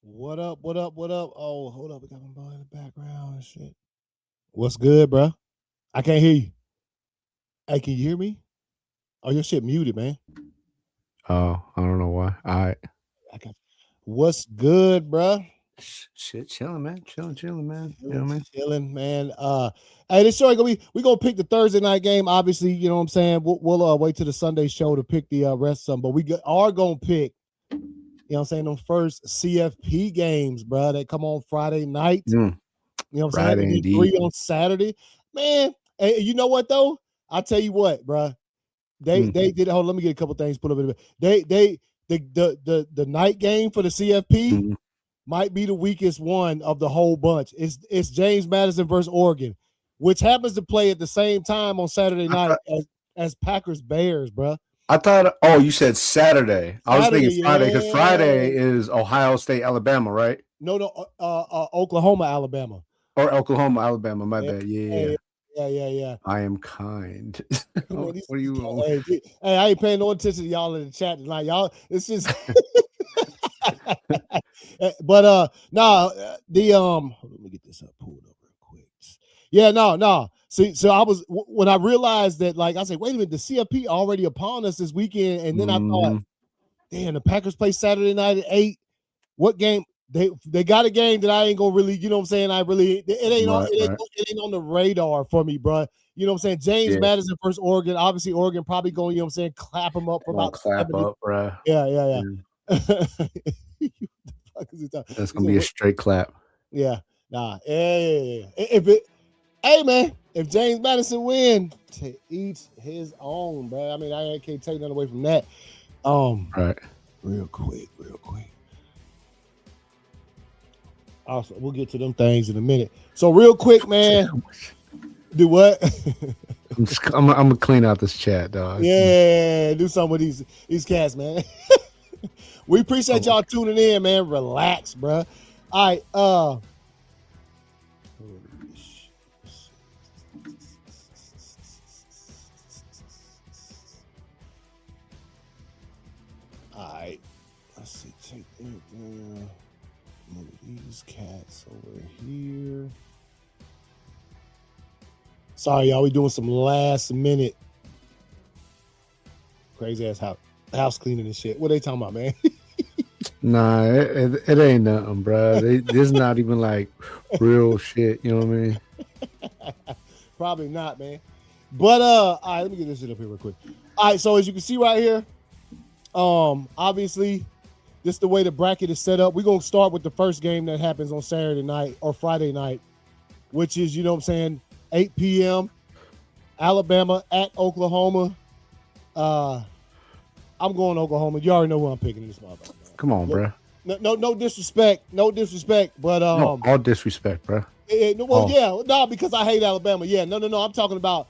What up? What up? What up? Oh, hold up. We got my boy in the background and shit. What's good, bro? I can't hear you. Hey, can you hear me? Oh, your shit muted, man. Oh, I don't know why. All right. I got. What's good, bro? Shit, chilling, man. Chilling, man. You know Chilling, what I mean? chilling, man. Hey, this show ain't gonna be. We gonna pick the Thursday night game. Obviously, you know what I'm saying. We'll wait till the Sunday show to pick the rest of them, but are gonna pick. You know what I'm saying? Them first CFP games, bro. They come on Friday night. Mm, You know what I'm saying? Friday And then indeed. 3 on Saturday. Man, and you know what though? I'll tell you what, bro. They did. Hold on, let me get a couple things put up in it. The night game for the CFP Mm. might be the weakest one of the whole bunch. It's James Madison versus Oregon, which happens to play at the same time on Saturday night as Packers Bears, bro. I thought. Oh, you said Saturday. I was thinking Saturday, Friday because Friday yeah. is Ohio State, Alabama, right? No, Oklahoma, Alabama, Or Oklahoma, Alabama. My yeah, bad. Yeah. yeah. I am kind. Man, What are you? hey, I ain't paying no attention to y'all in the chat tonight, y'all. It's just, but let me get this up, pulled up real quick. Yeah, no. See, so I was when I realized that, like, I said, wait a minute, the CFP already upon us this weekend, and then I thought, damn, the Packers play Saturday night at 8. What game? They got a game that I ain't gonna really, you know what I'm saying? It ain't on the radar for me, bro. You know what I'm saying? James Madison versus Oregon. Obviously, Oregon probably going, you know what I'm saying, clap them up for about Clap 70. up, bro. Yeah. That's gonna be a straight clap. Yeah. Nah. Yeah. Hey man, if James Madison win, to each his own, bro. I mean, I can't take nothing away from that. Right. Real quick. Also, we'll get to them things in a minute. So real quick, man. Do what? I'm gonna clean out this chat, dog. Yeah, do something with these cats, man. We appreciate y'all tuning in, man. Relax, bro. All right, all right. Let's see. Take move these cats over here. Sorry, y'all. We doing some last minute crazy ass house cleaning and shit. What they talking about, man? Nah, it ain't nothing, bro. This not even like real shit. You know what I mean? Probably not, man. But all right, let me get this shit up here real quick. All right, so as you can see right here, obviously, this is the way the bracket is set up. We're gonna start with the first game that happens on Saturday night or Friday night, which is, you know what I'm saying, 8 p.m. Alabama at Oklahoma. I'm going Oklahoma. You already know who I'm picking in this motherfucker. Come on, bro. No disrespect, but no, all disrespect, bro. Because I hate Alabama. Yeah, no. I'm talking about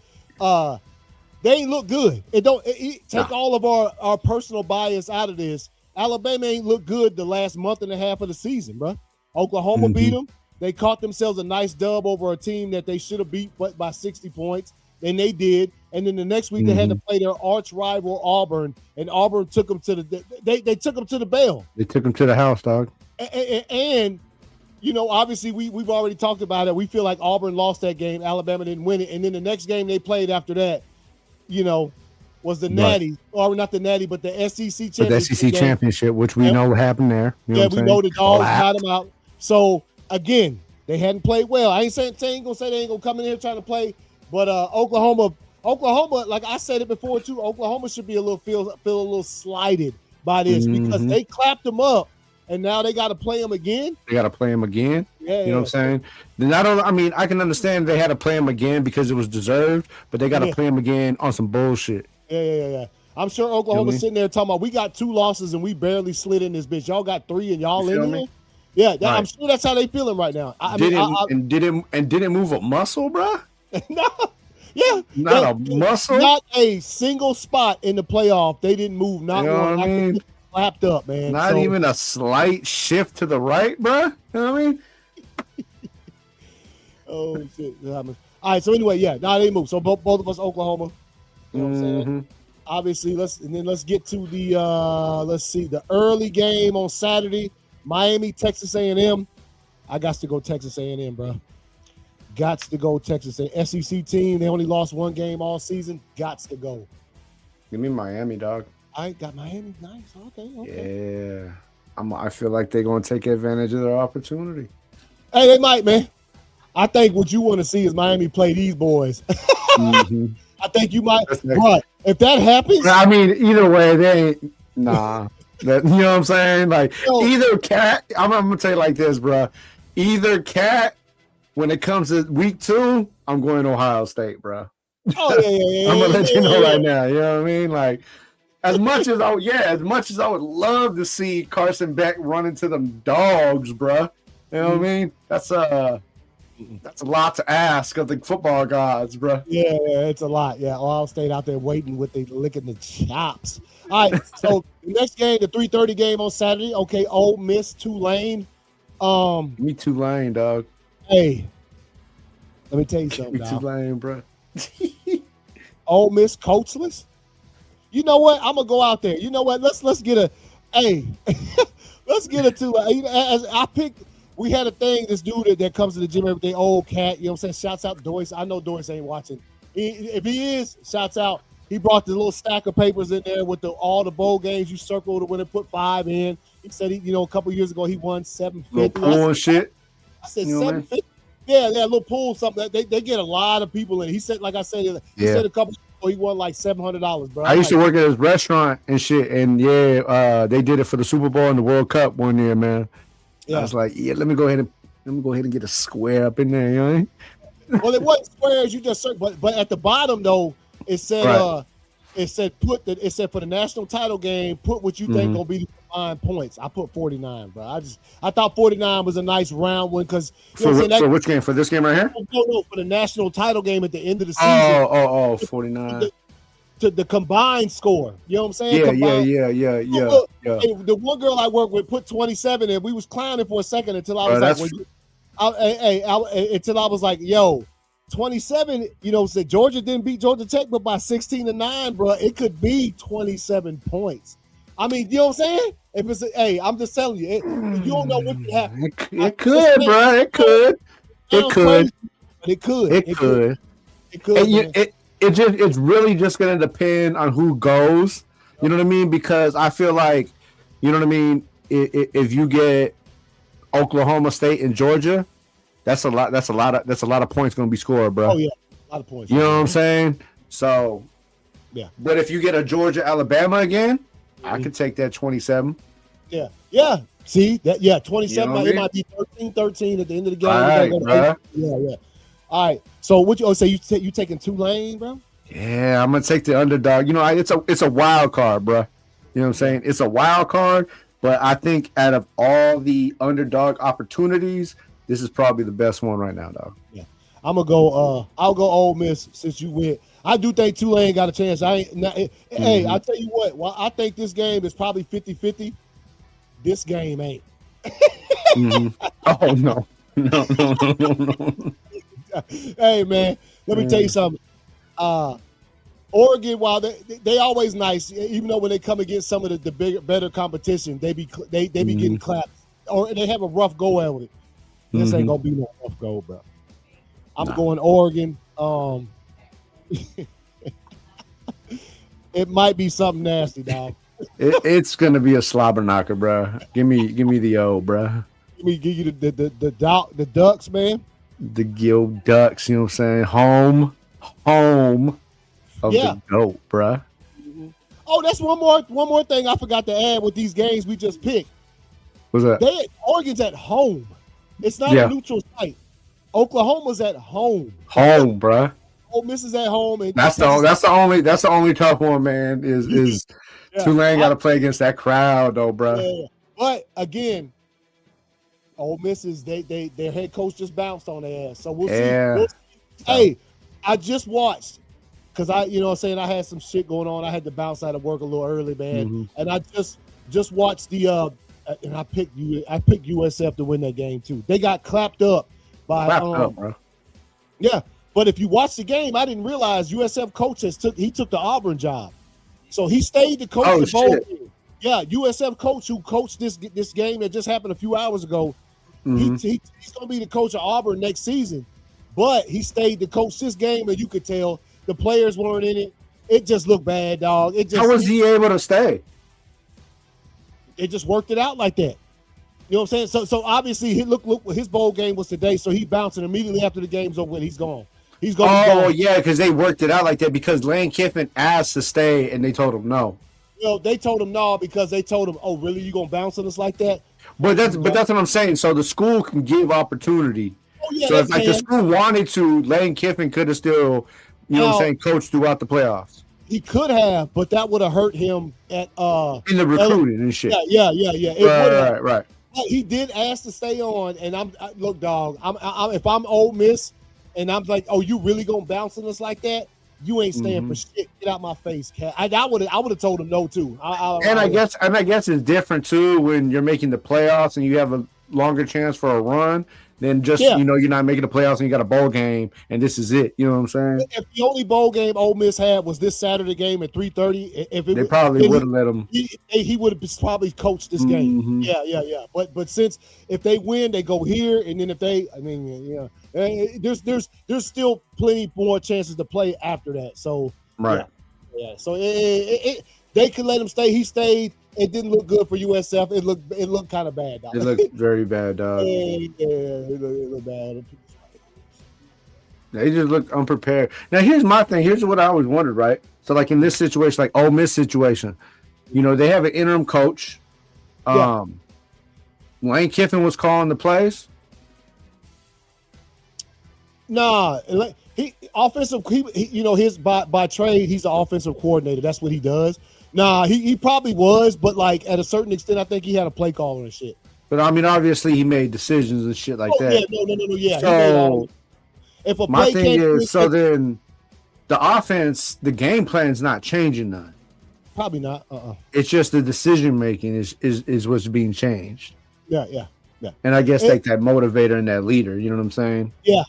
they ain't look good. Take all of our personal bias out of this. Alabama ain't look good the last month and a half of the season, bro. Oklahoma beat them. They caught themselves a nice dub over a team that they should have beat by 60 points, and they did. And then the next week they had to play their arch rival Auburn, and Auburn took them to they took them to the bell. They took them to the house, dog. And you know, obviously we've already talked about it. We feel like Auburn lost that game. Alabama didn't win it. And then the next game they played after that, you know, was the Natty, or not the Natty, but the SEC championship. The SEC championship, which we know what happened there. You know we know the Dogs got them out. So again, they hadn't played well. I ain't saying they ain't gonna come in here trying to play, but Oklahoma, like I said it before too, Oklahoma should be feel a little slighted by this because they clapped them up. And now they got to play them again. Yeah, you know what I'm saying? Then I can understand they had to play them again because it was deserved, but they got to play them again on some bullshit. Yeah. I'm sure Oklahoma's sitting there talking about we got 2 losses and we barely slid in this bitch. Y'all got 3 and y'all in here. Yeah, I'm sure that's how they feeling right now. Didn't move a muscle, bro? No. Yeah, not a muscle. Not a single spot in the playoff. They didn't move. Not one. I mean, clapped up, man. Not even a slight shift to the right, bro. You know what I mean? Oh shit! All right. So anyway, they moved. So both of us, Oklahoma. You know what I'm saying? Obviously, let's get to the the early game on Saturday. Miami, Texas A&M. I got to go Texas A&M, bro. Got to go Texas A&M. SEC team. They only lost one game all season. Got to go. Give me Miami, dog. I got Miami. Nice. Okay. Yeah. I feel like they're going to take advantage of their opportunity. Hey, they might, man. I think what you want to see is Miami play these boys. Mm-hmm. I think you might. But if that happens. I mean, either way, they ain't. Nah. You know what I'm saying? Like, either cat. I'm going to tell you like this, bro. Either cat, when it comes to week 2, I'm going to Ohio State, bro. Oh, yeah. I'm going to let you know right now. You know what I mean? Like, as much as I would love to see Carson Beck run into them dogs, bro. You know what I mean? That's a lot to ask of the football gods, bro. Yeah, it's a lot. Yeah, Ohio State out there waiting with they licking the chops. All right, so the next game, the 3:30 game on Saturday. Okay, Ole Miss, Tulane. Me Tulane, dog. Hey, let me tell you something, Me Tulane, bro. Ole Miss coachless. You know what? I'm gonna go out there. You know what? Let's get a. Hey, let's get a Tulane. As I picked. We had a thing, this dude that comes to the gym every day, old cat, you know what I'm saying? Shouts out to Doyce. I know Doyce ain't watching. If he is, shouts out. He brought the little stack of papers in there with all the bowl games you circled when it put 5 in. He said, a couple years ago, he won 750. Little pool and shit. I said, 750? Yeah, a little pool, something. They get a lot of people in. He said, like I said, he said a couple years ago, he won like $700, bro. I used to work at his restaurant and shit, and they did it for the Super Bowl and the World Cup one year, man. Yeah. I was like, let me go ahead and get a square up in there, you know? Well, it wasn't squares, you just searched, but at the bottom though, it said it said for the national title game, put what you think gonna be the combined points. I put 49, bro. I thought 49 was a nice round one because for which game? For this game right here? No, for the national title game at the end of the season. 49. To the combined score, you know what I'm saying? Yeah. Hey, the one girl I work with put 27, and we was clowning for a second until I was until I was like, yo, 27. Said Georgia didn't beat Georgia Tech, but by 16-9, bro, it could be 27 points. I mean, you know what I'm saying? If it's I'm just telling you, you don't know what could happen. It could, bro. It could. It's really just gonna depend on who goes. You know what I mean? Because I feel like, you know what I mean. If you get Oklahoma State and Georgia, that's a lot of points gonna be scored, bro. Oh yeah, a lot of points. You know what I'm saying? So yeah. But if you get a Georgia Alabama again, I could take that 27. Yeah. See that? Yeah, 27. It might be 13-13 at the end of the game. All right, bro. Yeah. All right. So what you say? You taking Tulane, bro? Yeah, I'm gonna take the underdog. It's a wild card, bro. You know what I'm saying? It's a wild card, but I think out of all the underdog opportunities, this is probably the best one right now, dog. Yeah, I'm gonna go. I'll go Ole Miss since you went. I do think Tulane got a chance. Hey, I tell you what. Well, I think this game is probably 50-50. This game ain't. Oh no. Hey man, let me tell you something. Oregon, while they always nice, even though when they come against some of the bigger, better competition, they be getting clapped, or they have a rough go at it. This ain't gonna be no rough go, bro. I'm going Oregon. It might be something nasty, dog. It's gonna be a slobber knocker, bro. Give me the O, bro. Give you the Ducks, man. The Gill Ducks, you know what I'm saying? Home of the GOAT, bruh. Oh, that's one more thing I forgot to add with these games we just picked. What's that? Oregon's at home. It's not a neutral site. Oklahoma's at home. Home, bruh. Ole Miss is at home. And that's the only tough one, man. Is Tulane got to play against that crowd, though, bruh. Yeah. But again, Ole Miss is their head coach just bounced on their ass, so we'll see. Hey, I just watched because I had some shit going on. I had to bounce out of work a little early, man, and I just watched the and I picked USF to win that game too. They got clapped up by bro. Yeah, but if you watch the game, I didn't realize USF coach took the Auburn job, so he stayed to coach the bowl game. Yeah, USF coach who coached this game that just happened a few hours ago. Mm-hmm. He's going to be the coach of Auburn next season, but he stayed to coach this game, and you could tell the players weren't in it. It just looked bad, dog. How was he able to stay? It just worked it out like that. You know what I'm saying? So obviously, look, his bowl game was today, so he bouncing immediately after the game's over. He's gone. He's going. Oh yeah, because they worked it out like that. Because Lane Kiffin asked to stay, and they told him no. Well, they told him no because they told him, "Oh, really? You gonna bounce on us like that?" But that's what I'm saying. So the school can give opportunity. Oh, yeah, so if like the school wanted to, Lane Kiffin could have still, coached throughout the playoffs. He could have, but that would have hurt him at in the recruiting and shit. Yeah. Right. But he did ask to stay on, and look, dog. If I'm Ole Miss, and I'm like, oh, you really gonna bounce on us like that? You ain't staying for shit. Get out my face, cat. I would have told him no too. I guess it's different too when you're making the playoffs and you have a longer chance for a run than just you're not making the playoffs and you got a bowl game and this is it. You know what I'm saying? If the only bowl game Ole Miss had was this Saturday game at 3:30, they probably would have let him. He would have probably coached this game. Yeah. But since if they win, they go here, and then if they, there's still plenty more chances to play after that. So right. Yeah. So they could let him stay. He stayed. It didn't look good for USF. It looked kind of bad, dog. It looked very bad, dog. It looked bad. They just looked unprepared. Now, here's my thing. Here's what I always wondered, right? So, like in this situation, like Ole Miss situation, they have an interim coach. Lane Kiffin was calling the plays. Nah, he offensive. His by trade, he's an offensive coordinator. That's what he does. Nah, he probably was, but like at a certain extent, I think he had a play caller and shit. But I mean, obviously, he made decisions and shit like that. Yeah, no, yeah. So if a my play thing is, so then the offense, the game plan's not changing none. Probably not. It's just the decision making is what's being changed. Yeah. And I guess like that motivator and that leader. You know what I'm saying? Yeah.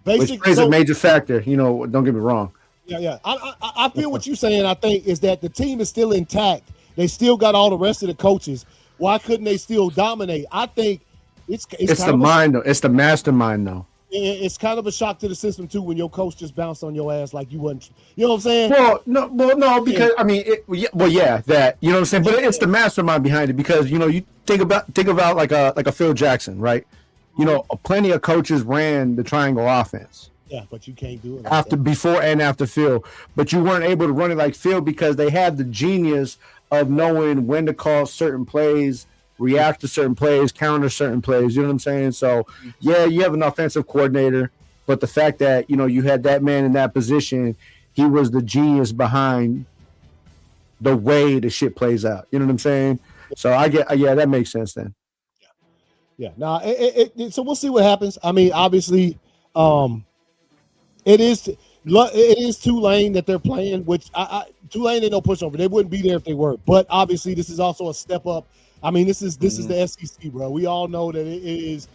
Basically, which plays a major factor. Don't get me wrong. Yeah. I feel what you're saying. I think is that the team is still intact. They still got all the rest of the coaches. Why couldn't they still dominate? I think it's the mind though. It's the mastermind though. It's kind of a shock to the system too when your coach just bounced on your ass like you wasn't. You know what I'm saying? Well, no, because I mean, that you know what I'm saying. But it's the mastermind behind it because you think about like a Phil Jackson, right? Plenty of coaches ran the triangle offense. Yeah, but you can't do it like before and after Phil. But you weren't able to run it like Phil because they had the genius of knowing when to call certain plays, react to certain plays, counter certain plays. You know what I'm saying? So, yeah, you have an offensive coordinator, but the fact that, you had that man in that position, he was the genius behind the way the shit plays out. You know what I'm saying? So, that makes sense then. Yeah. Now, so we'll see what happens. I mean, obviously, it is Tulane that they're playing, which Tulane ain't no pushover. They wouldn't be there if they were. But obviously, this is also a step up. I mean, this is the SEC, bro. We all know that it is.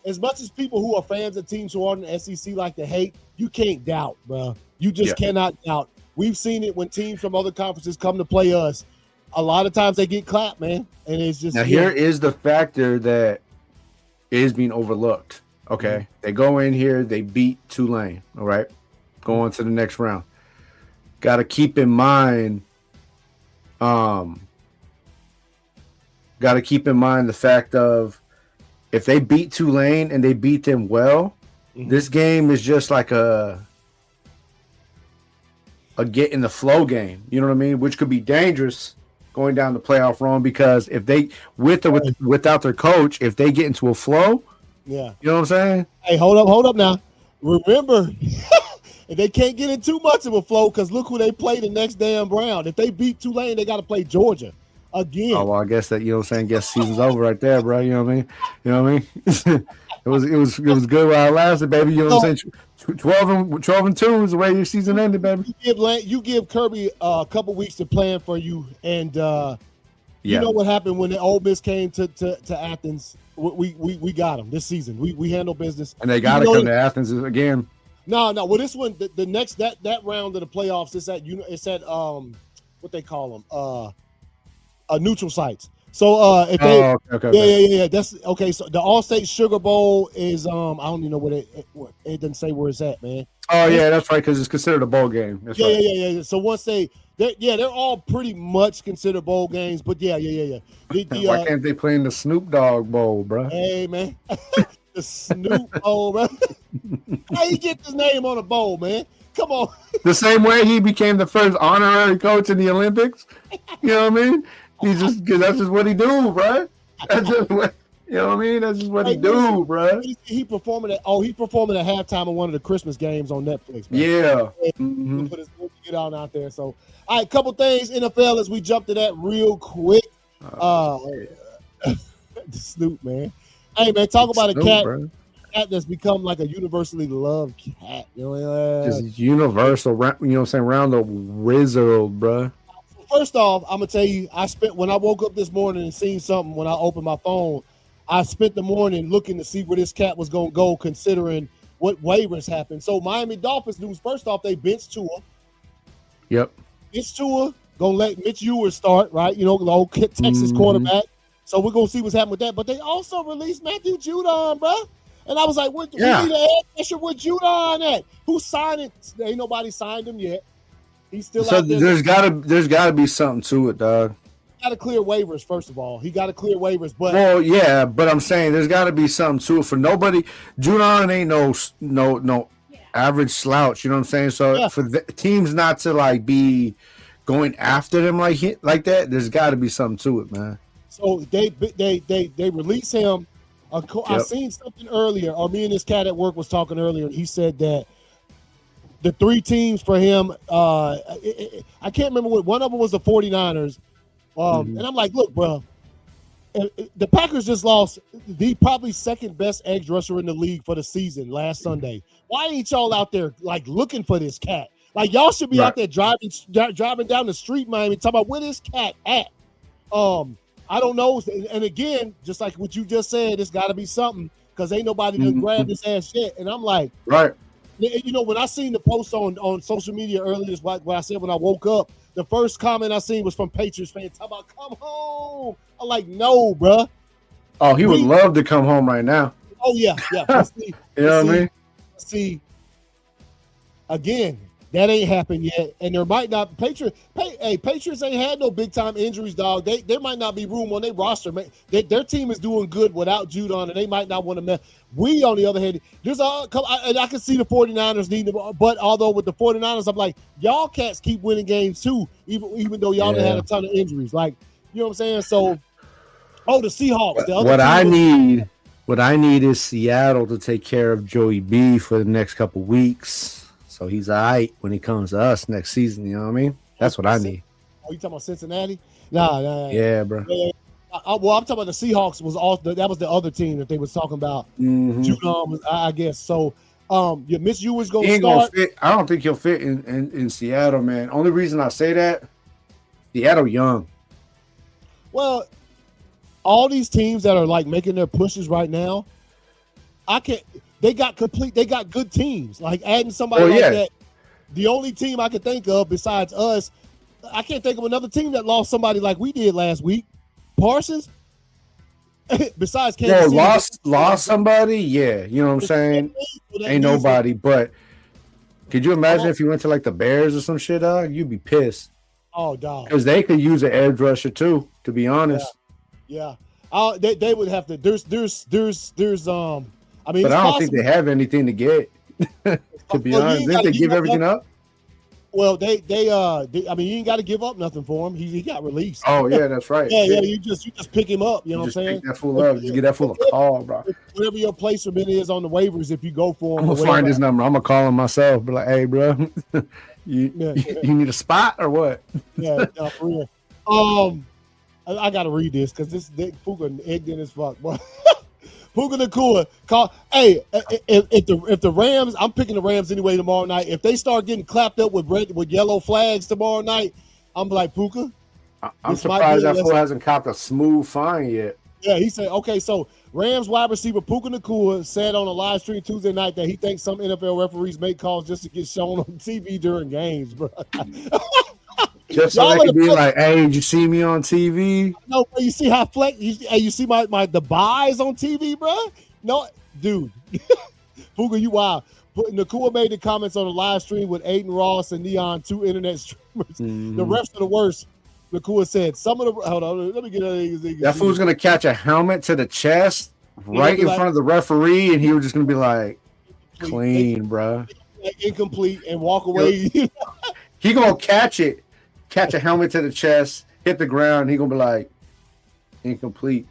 As much as people who are fans of teams who are in the SEC like to hate, you can't doubt, bro. You just cannot doubt. We've seen it when teams from other conferences come to play us. A lot of times they get clapped, man, and it's just. Now here is the factor that is being overlooked. Okay, they go in here, they beat Tulane. All right, go on to the next round. Got to keep in mind. Got to keep in mind the fact of if they beat Tulane and they beat them well, this game is just like a get in the flow game. You know what I mean? Which could be dangerous going down the playoff run because if they without their coach, if they get into a flow. Yeah. You know what I'm saying? Hey, hold up now. Remember, they can't get in too much of a flow because look who they play the next damn round. If they beat Tulane, they got to play Georgia again. Oh, well, I guess that, guess season's over right there, bro. You know what I mean? It was good while it lasted, baby. You know what I'm saying? 12-2 is the way your season ended, baby. You give Kirby a couple weeks to plan for you, and you know what happened when the Ole Miss came to Athens. We got them this season. We handle business, and they got to come to Athens again. No. Well, this one, the next that round of the playoffs is at what they call them. neutral sites. So if they, yeah. That's okay. So the All-State Sugar Bowl is I don't even know what it doesn't say where it's at, man. Oh yeah, that's right, because it's considered a bowl game. That's right. Yeah. So once they're all pretty much considered bowl games, but yeah. Why can't they play in the Snoop Dogg Bowl, bro? Hey man, the Snoop Bowl, bro. How you get this name on a bowl, man? Come on. The same way he became the first honorary coach in the Olympics. You know what I mean? That's just what he do, bro. That's just what, you know what I mean? That's just what he do, bro. He performing at halftime of one of the Christmas games on Netflix, man. Yeah. Mm-hmm. Put his get on out there. So, all right, couple things NFL as we jump to that real quick. Snoop, man. Hey, man, talk about Snoop, a cat. Bro. Cat that's become like a universally loved cat. You know, just universal. You know what I'm saying? Around the wizard, bro. First off, I'm gonna tell you, when I woke up this morning and seen something when I opened my phone, I spent the morning looking to see where this cat was gonna go, considering what waivers happened. So Miami Dolphins news. First off, they benched Tua. Yep. Benched Tua, gonna let Mitch Ewers start, right? You know, the old Texas quarterback. So we're gonna see what's happening with that. But they also released Matthew Judon, bro. And I was like, we need an edge rusher with Judon at. Who signed it? Ain't nobody signed him yet. He's still out there. There's gotta be something to it, dog. He got to clear waivers, first of all. He got to clear waivers, but but I'm saying there's got to be something to it for nobody. Judon ain't no average slouch. You know what I'm saying? So for the teams not to like be going after them like that, there's got to be something to it, man. So they release him. I seen something earlier, or me and this cat at work was talking earlier, and he said that the three teams for him, I can't remember what one of them was the 49ers. And I'm like, look, bro, the Packers just lost the probably second best edge rusher in the league for the season last Sunday. Why ain't y'all out there like looking for this cat? Like y'all should be out there driving down the street, Miami, talking about where this cat at. I don't know. And again, just like what you just said, it's got to be something because ain't nobody done grabbed this ass shit. And I'm like, right. You know, when I seen the post on social media earlier, is what I said when I woke up. The first comment I seen was from Patriots fans talking about come home. I'm like, no, bro. Oh, he would love to come home right now. Oh yeah. You know what I mean? See, again, that ain't happened yet, and there might not. Patriots ain't had no big time injuries, dog. There might not be room on their roster. Their team is doing good without Judon, and they might not want to mess. We, on the other hand, there's and I can see the 49ers needing them, but although with the 49ers, I'm like, y'all cats keep winning games too, even though y'all done had a ton of injuries. Like, you know what I'm saying? So, the Seahawks. What I need is Seattle to take care of Joey B for the next couple weeks. So he's all right when he comes to us next season. You know what I mean? That's what I need. Oh, you talking about Cincinnati? Nah. Yeah, bro. I'm talking about the Seahawks. That was the other team that they was talking about. Judon, I guess. So, Mitch Ewers going to start. I don't think he'll fit in Seattle, man. Only reason I say that, Seattle young. Well, all these teams that are like making their pushes right now, They got good teams. Like adding somebody that. The only team I can think of besides us, I can't think of another team that lost somebody like we did last week. Parsons. Besides Kansas City. Lost somebody, yeah. You know what I'm saying? Ain't nobody. But could you imagine if you went to like the Bears or some shit, dog? You'd be pissed. Oh, dog. Because they could use an edge rusher too, to be honest. Yeah. They would have to. There's I mean, but I don't think they have anything to get. To be honest, didn't they give everything up? Well, they I mean, you ain't got to give up nothing for him. He got released. Oh yeah, that's right. Yeah. You just pick him up. You know what I'm saying? Pick that fool up. You get that fool a call, bro. Whatever your placement is on the waivers, if you go for him, I'm gonna find his number. I'm gonna call him myself. Be like, hey, bro, you need a spot or what? Yeah, for real. I gotta read this because this Puka ignorant as fuck, boy. Puka Nacua call. Hey, if the Rams, I'm picking the Rams anyway tomorrow night. If they start getting clapped up with yellow flags tomorrow night, I'm like Puka. I'm surprised that fool hasn't copped a smooth fine yet. Yeah, he said, okay, so Rams wide receiver Puka Nacua said on a live stream Tuesday night that he thinks some NFL referees make calls just to get shown on TV during games, bro. Just so they can be like, hey, did you see me on TV? No, you see how you see the buys on TV, bro? No, dude. Fuga, you wild. Nakua made the comments on the live stream with Aiden Ross and Neon, 2 internet streamers. Mm-hmm. The refs are the worst. Nakua said, some of the hold on, let me get that fool's gonna catch a helmet to the chest right in front of the referee, and he was just gonna be like, clean, bro. Incomplete and walk away. He gonna catch a helmet to the chest, hit the ground. He gonna be like, incomplete.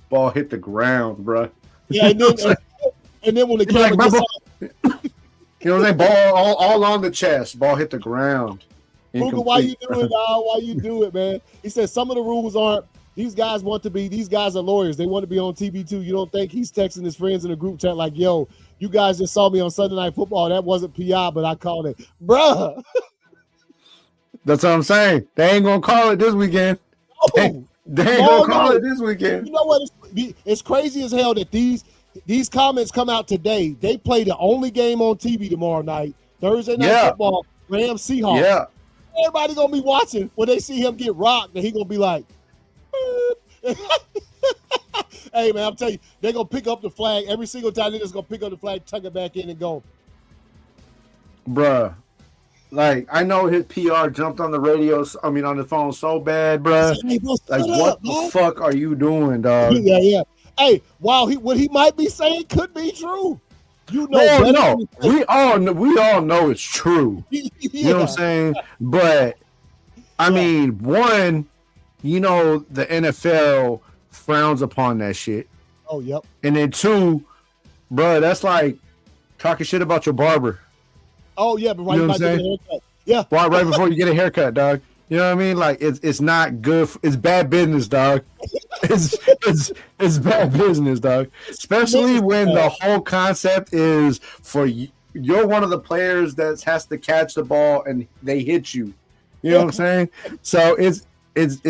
Ball hit the ground, bro. Yeah, and then when the camera like, you know what I'm saying? Ball all on the chest. Ball hit the ground. Ruger, why you do it, dog? Why you do it, man? He said some of the rules aren't. These guys are lawyers. They want to be on TV too. You don't think he's texting his friends in the group chat like, yo, you guys just saw me on Sunday Night Football. That wasn't PI, but I called it. Bruh. That's what I'm saying. They ain't going to call it this weekend. They ain't going to call it this weekend. You know what? It's crazy as hell that these comments come out today. They play the only game on TV tomorrow night, Thursday Night Football, Rams Seahawks. Yeah. Everybody going to be watching when they see him get rocked, and he going to be like, hey, man, I'm telling you, they're going to pick up the flag. Every single time they're just going to pick up the flag, tuck it back in and go. Bruh. Like, I know his PR jumped on the on the phone so bad, bruh. Hey, what the fuck are you doing, dog? Yeah. Hey, while what he might be saying could be true. You know, no. We all know it's true. You know what I'm saying? But I mean, one, you know, the NFL frowns upon that shit. Oh, yep. And then two, bro, that's like talking shit about your barber. Oh yeah, but right, you know what I'm saying? Yeah, right before you get a haircut, dog. You know what I mean? Like it's not good. It's bad business, dog. It's bad business, dog. Especially when the whole concept is for you're one of the players that has to catch the ball and they hit you. You know what I'm saying? So it's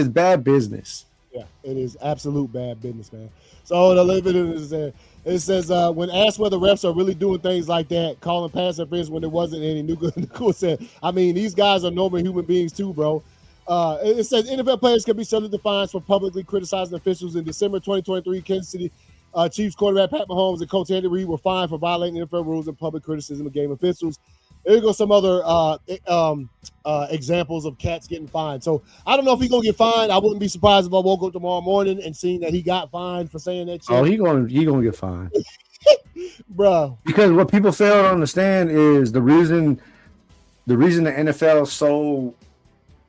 bad business. Yeah, it is absolute bad business, man. So the living is there. It says, when asked whether refs are really doing things like that, calling pass interference when there wasn't any, Nuka said, I mean, these guys are normal human beings too, bro. It says NFL players can be subject to fines for publicly criticizing officials. In December 2023, Kansas City Chiefs quarterback Pat Mahomes and coach Andy Reid were fined for violating NFL rules and public criticism of game officials. There go some other examples of cats getting fined. So I don't know if he's gonna get fined. I wouldn't be surprised if I woke up tomorrow morning and seen that he got fined for saying that shit. Oh, he gonna get fined, bro. Because what people fail to understand is the reason the NFL is so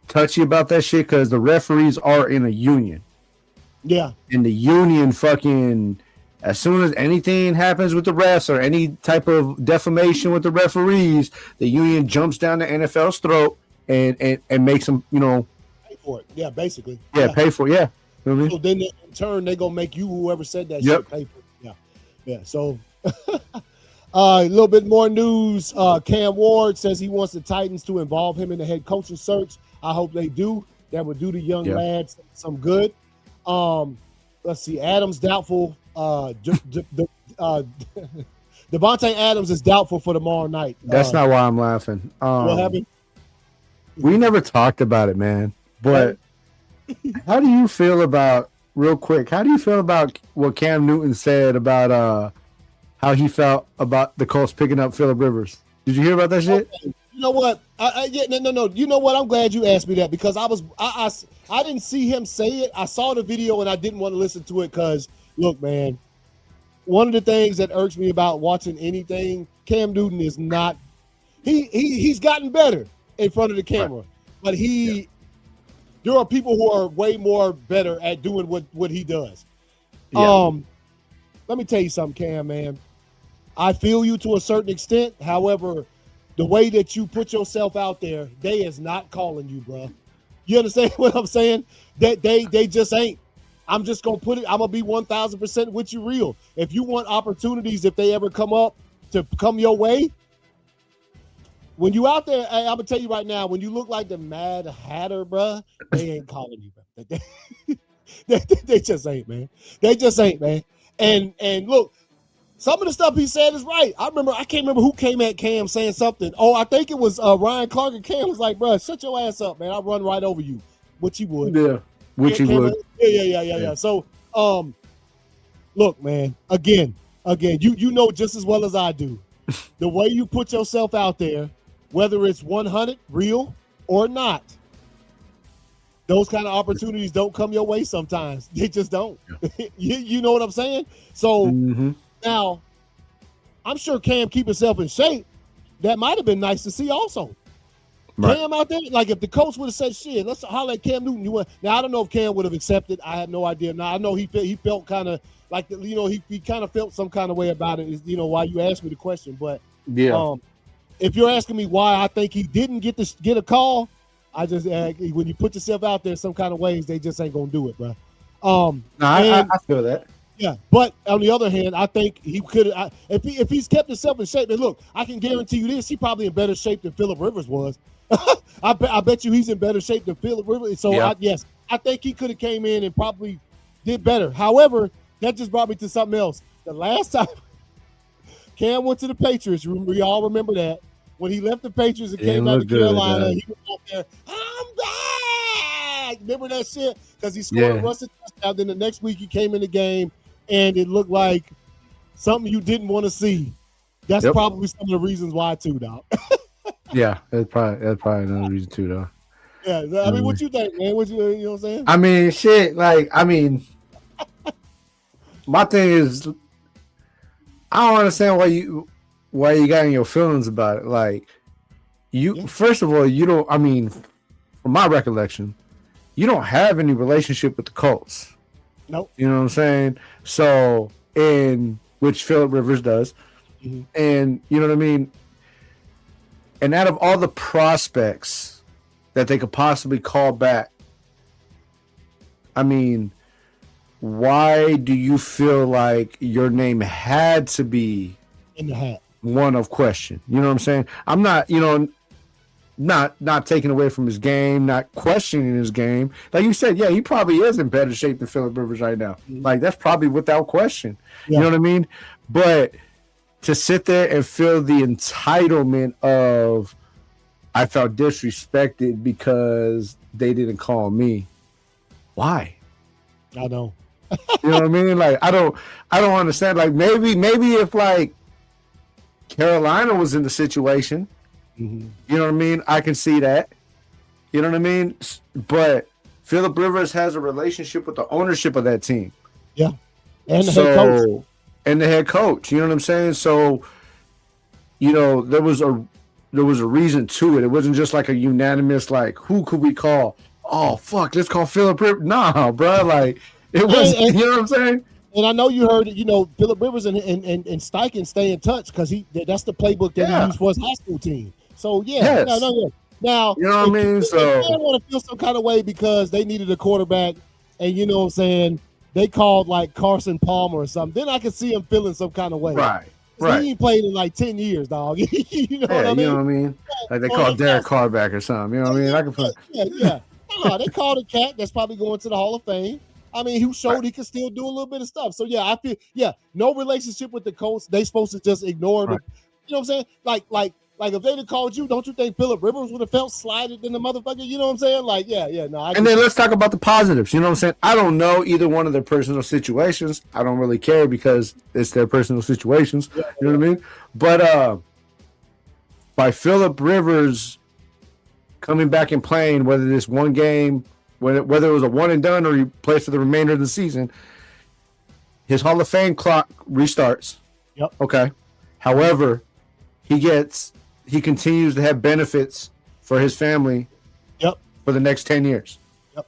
touchy about that shit because the referees are in a union. Yeah, and the union fucking. As soon as anything happens with the refs or any type of defamation with the referees, the union jumps down the NFL's throat and makes them, you know, pay for it. Yeah, basically. Yeah, pay for it. Yeah. You know what I mean? So then in turn, they're going to make you, whoever said that shit, pay for it. Yeah. So a little bit more news. Cam Ward says he wants the Titans to involve him in the head coaching search. I hope they do. That would do the young lads some good. Let's see. Adams doubtful. Devontae Adams is doubtful for tomorrow night. That's not why I'm laughing. What happened? We never talked about it, man. But how do you feel about, real quick, how do you feel about what Cam Newton said about how he felt about the Colts picking up Phillip Rivers? Did you hear about that shit? Okay. You know what? No. You know what? I'm glad you asked me that because I didn't see him say it. I saw the video and I didn't want to listen to it because, look, man, one of the things that irks me about watching anything, Cam Newton is not. He's gotten better in front of the camera, but there are people who are way more better at doing what he does. Yeah. Let me tell you something, Cam, man. I feel you to a certain extent. However, the way that you put yourself out there, they is not calling you, bro. You understand what I'm saying? They just ain't. I'm just gonna put it. I'm gonna be 1,000% with you real. If you want opportunities, if they ever come up to come your way, when you out there, I'm gonna tell you right now, when you look like the Mad Hatter, bro, they ain't calling you, bro. They just ain't, man. They just ain't, man. And look, some of the stuff he said is right. I can't remember who came at Cam saying something. Oh, I think it was Ryan Clark, and Cam was like, bro, shut your ass up, man. I'll run right over you, which he would. Yeah, which he would. Yeah. So, look, man, again, you know just as well as I do, the way you put yourself out there, whether it's 100 real or not, those kind of opportunities don't come your way sometimes. They just don't. Yeah. you know what I'm saying? So now, I'm sure Cam keep himself in shape. That might have been nice to see also. Right. Cam out there, like if the coach would have said, shit, let's holler at Cam Newton. Now, I don't know if Cam would have accepted. I have no idea. Now, I know he felt kind of like, he kind of felt some kind of way about it, why you asked me the question. But if you're asking me why I think he didn't get a call, I just when you put yourself out there some kind of ways, they just ain't gonna do it, bro. I feel that. Yeah, but on the other hand, I think he could if he's kept himself in shape. And look, I can guarantee you this: he probably in better shape than Phillip Rivers was. I bet you he's in better shape than Phillip Rivers. So I think he could have came in and probably did better. However, that just brought me to something else. The last time Cam went to the Patriots, we all remember that. When he left the Patriots and came back to Carolina, he was out there, I'm back! Remember that shit? Because he scored a rushing touchdown. Then the next week he came in the game, and it looked like something you didn't want to see. That's probably some of the reasons why, too, dog. Yeah, that's probably another reason, too, though. Yeah, I mean, what you think, man? You know what I'm saying? I mean, shit, my thing is, I don't understand why you got in your feelings about it. Like, first of all, you don't, from my recollection, you don't have any relationship with the Colts. Nope. You know what I'm saying? So, which Phillip Rivers does. Mm-hmm. And, you know what I mean? And out of all the prospects that they could possibly call back, why do you feel like your name had to be in the hat? One of question. You know what I'm saying? I'm not, not taking away from his game, not questioning his game. Like you said, he probably is in better shape than Phillip Rivers right now. Mm-hmm. Like, that's probably without question. Yeah. You know what I mean? But to sit there and feel the entitlement of, I felt disrespected because they didn't call me. Why? I know. You know what I mean? Like, I don't understand. Like, maybe if like Carolina was in the situation, you know what I mean? I can see that. You know what I mean? But Phillip Rivers has a relationship with the ownership of that team. Yeah. And the head coach. And the head coach. You know what I'm saying? So, there was a reason to it. It wasn't just like a unanimous, like, who could we call? Oh, fuck, let's call Phillip Rivers. Nah, bro. Like, it was, you know what I'm saying? And I know you heard, Phillip Rivers and Steichen stay in touch because that's the playbook that he used for his high school team. So, Now, you know what I mean? So, they want to feel some kind of way because they needed a quarterback, and you know what I'm saying, they called like Carson Palmer or something. Then I could see him feeling some kind of way. Right. He ain't played in like 10 years, dog. You know what I mean? You know what I mean? Like they called Derek Carr back or something. You know what I mean? I can put. Yeah. No, they called a cat that's probably going to the Hall of Fame. Who showed he could still do a little bit of stuff. So, I feel, no relationship with the Colts. They supposed to just ignore them. You know what I'm saying? Like if they'd have called you, don't you think Phillip Rivers would have felt slighted in the motherfucker? You know what I'm saying? Like, no. And then let's talk about the positives. You know what I'm saying? I don't know either one of their personal situations. I don't really care because it's their personal situations. You know what I mean? But by Phillip Rivers coming back and playing, whether this one game, whether it was a one and done or he plays for the remainder of the season, his Hall of Fame clock restarts. Yep. Okay. However, he continues to have benefits for his family. Yep. For the next 10 years. Yep.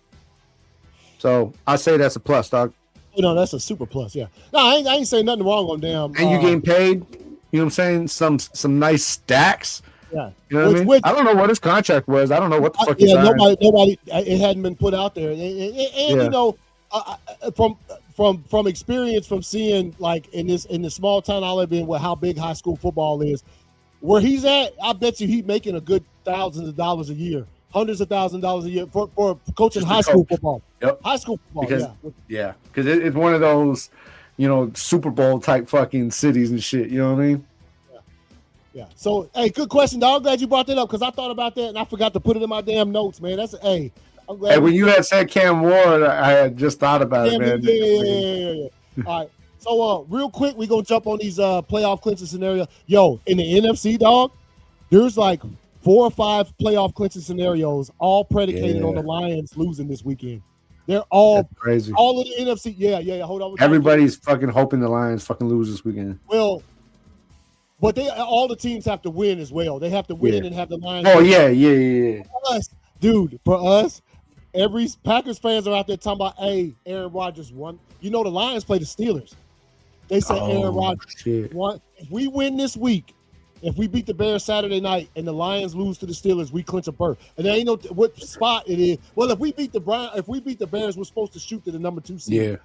So I say that's a plus, dog. That's a super plus. Yeah. No, I ain't saying nothing wrong on them. And you getting paid. You know what I'm saying? Some nice stacks. Yeah. You know what I mean? I don't know what his contract was. I don't know what the fuck he signed. Nobody. It hadn't been put out there. From experience, from seeing like in the small town I live in, with how big high school football is, where he's at, I bet you he's making a good thousands of dollars a year, hundreds of thousands of dollars a year for coaching high school football. Yep. High school football. Because it's one of those Super Bowl type fucking cities and shit. You know what I mean? Yeah. So, hey, good question, dog. I'm glad you brought that up because I thought about that and I forgot to put it in my damn notes, man. I'm glad. Hey, when you had said Cam Ward, I had just thought about it, man. Yeah. All right. So, real quick, we're going to jump on these playoff clinching scenario. Yo, in the NFC, dog, there's like 4 or 5 playoff clinching scenarios, all predicated on the Lions losing this weekend. They're all crazy. All of the NFC. Yeah. Hold on. Everybody's fucking hoping the Lions fucking lose this weekend. Well, but all the teams have to win as well. They have to win and have the Lions. Oh, yeah. For us, every Packers fans are out there talking about, hey, Aaron Rodgers won. The Lions play the Steelers. They said Aaron Rodgers won. If we win this week, if we beat the Bears Saturday night and the Lions lose to the Steelers, we clinch a berth. And there ain't no what spot it is. Well, if we beat the Bears, we're supposed to shoot to the number 2 seed. Yeah.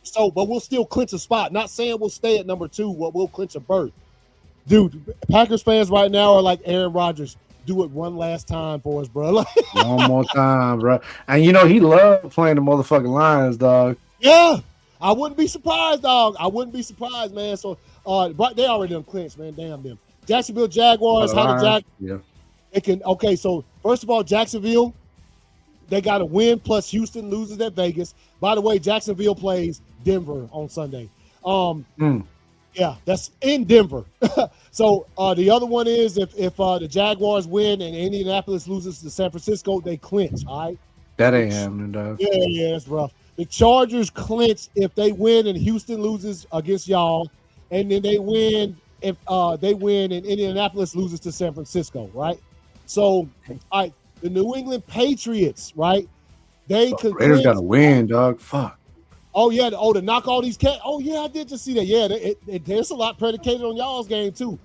So, but we'll still clinch a spot. Not saying we'll stay at number 2, but we'll clinch a berth. Dude, Packers fans right now are like Aaron Rodgers. Do it one last time for us, bro. One more time, bro. And he loved playing the motherfucking Lions, dog. Yeah. I wouldn't be surprised, dog. I wouldn't be surprised, man. So, but they already done clinched, man. Damn them. Jacksonville Jaguars. So first of all, Jacksonville, they got to win plus Houston loses at Vegas. By the way, Jacksonville plays Denver on Sunday. Yeah, that's in Denver. So the other one is if the Jaguars win and Indianapolis loses to San Francisco, they clinch. All right. That ain't happening, dog. Yeah, that's rough. The Chargers clinch if they win and Houston loses against y'all, and then they win if they win and Indianapolis loses to San Francisco, right? So, all right, the New England Patriots, right? They could. Raiders got to win, dog. Fuck. Oh yeah, to knock all these cats. Oh yeah, I did just see that. Yeah, there's a lot predicated on y'all's game too.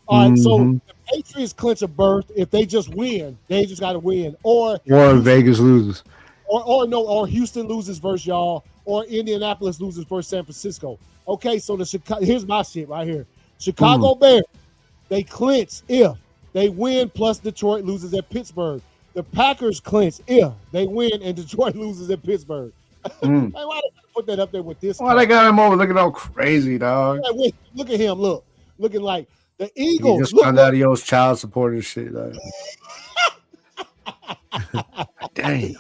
All right, so the Patriots clinch a berth if they just win. They just got to win, or Vegas loses. Or Houston loses versus y'all, or Indianapolis loses versus San Francisco. Okay, so here's my shit right here. Chicago Bears, they clinch if they win plus Detroit loses at Pittsburgh. The Packers clinch if they win and Detroit loses at Pittsburgh. Why did I put that up there with this? Why they got him over looking all crazy, dog? Look at him, looking like the Eagles. He just found out he owes child support and shit. Like. Damn.